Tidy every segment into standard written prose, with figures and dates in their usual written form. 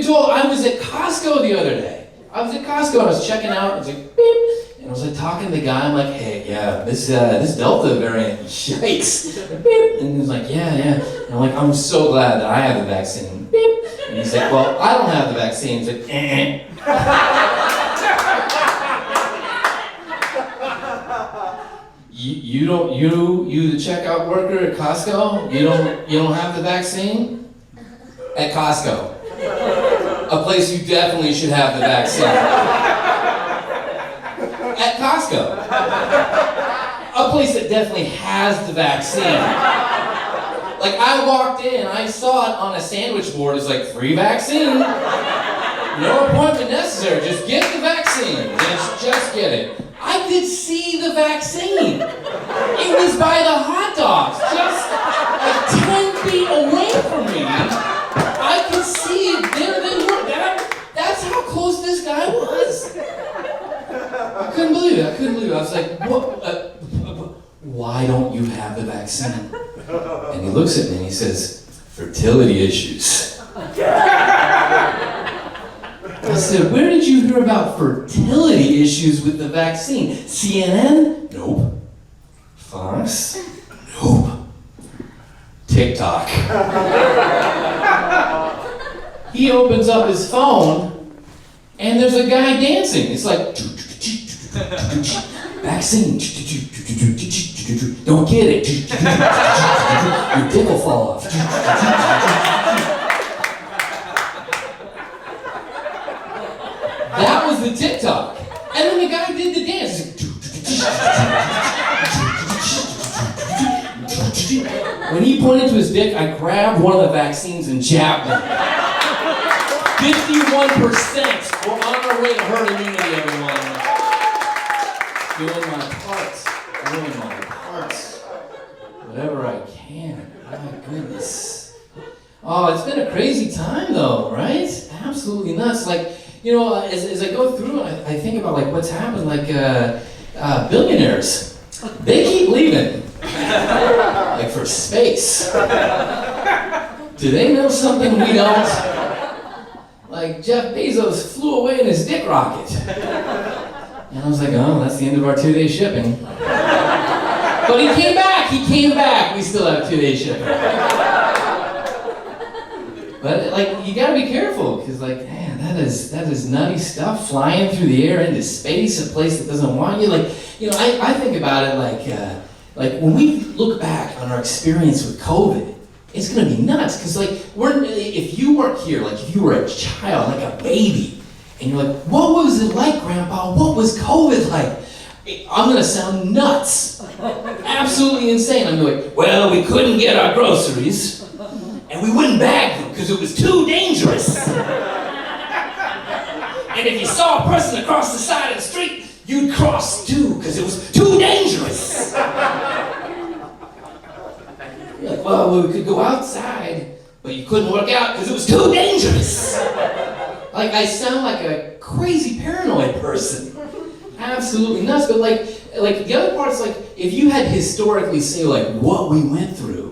told, I was at Costco the other day. I was at Costco, I was checking out, it was like, beep. And I was like talking to the guy, I'm like, hey, yeah, this Delta variant, yikes. Beep. And he was like, yeah. And I'm like, I'm so glad that I have the vaccine. Beep. And he's like, well, I don't have the vaccine. He's like, eh. You the checkout worker at Costco, you don't have the vaccine? At Costco. A place you definitely should have the vaccine. At Costco. A place that definitely has the vaccine. Like, I walked in, I saw it on a sandwich board, it's like, free vaccine. No appointment necessary, just get the vaccine. Just get it. I could see the vaccine. It was by the hot dogs, just like 10 feet away from me. I could see it there. That's how close this guy was. I couldn't believe it. I was like, what? Why don't you have the vaccine? And he looks at me and he says, fertility issues. I said, where did you hear about fertility issues with the vaccine? CNN? Nope. Fox? Nope. TikTok. He opens up his phone, and there's a guy dancing. It's like, vaccine. Don't get it. Your dick will fall off. That was the TikTok. And then the guy did the dance. When he pointed to his dick, I grabbed one of the vaccines and jabbed him. 51%. We're on our way to herd immunity, everyone. Doing my parts. Whatever I can. My goodness. Oh, it's been a crazy time though, right? Absolutely nuts. Like, you know, as I go through, I think about like what's happened. Like billionaires, they keep leaving, like for space. Do they know something we don't? Like Jeff Bezos flew away in his dick rocket, and I was like, oh, that's the end of our 2-day shipping. But he came back. We still have 2-day shipping. But like, you gotta be careful, because like, man, that is nutty stuff, flying through the air into space, a place that doesn't want you. Like, you know, I think about it like when we look back on our experience with COVID, it's gonna be nuts, because like, if you weren't here, like if you were a child, like a baby, and you're like, what was it like, Grandpa? What was COVID like? I'm gonna sound nuts, absolutely insane. I'm gonna be like, well, we couldn't get our groceries. And we wouldn't bag them because it was too dangerous. And if you saw a person across the side of the street, you'd cross too because it was too dangerous. You're like, well, we could go outside, but you couldn't work out because it was too dangerous. Like, I sound like a crazy paranoid person. Absolutely nuts. But like the other part's like, if you had historically say like what we went through,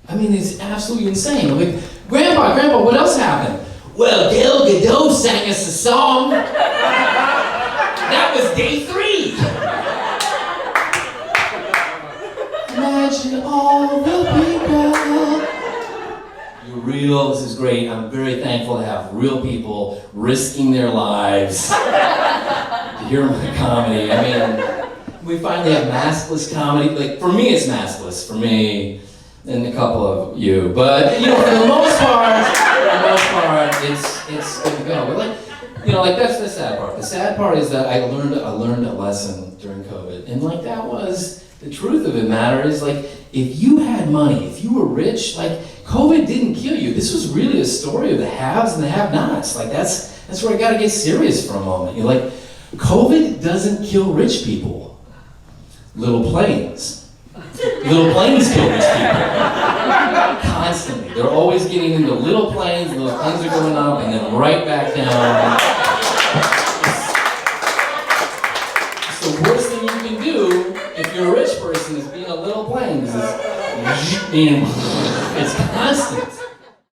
I mean, it's absolutely insane. I'm like, Grandpa, what else happened? Well, Gal Gadot sang us a song. That was day 3. Imagine all the people. You're real, this is great. I'm very thankful to have real people risking their lives to hear my comedy. I mean, we finally have maskless comedy. Like, for me, it's maskless. For me, and a couple of you, but you know, for the most part, it's good to go. But like, you know, like that's the sad part. The sad part is that I learned a lesson during COVID, and like that was the truth of the matter is like if you had money, if you were rich, like COVID didn't kill you. This was really a story of the haves and the have-nots. Like that's where I got to get serious for a moment. You're like, COVID doesn't kill rich people. Little planes kill rich people. Constantly. They're always getting into little planes, and those planes are going up and then right back down. It's the worst thing you can do if you're a rich person is being a little plane. It's constant.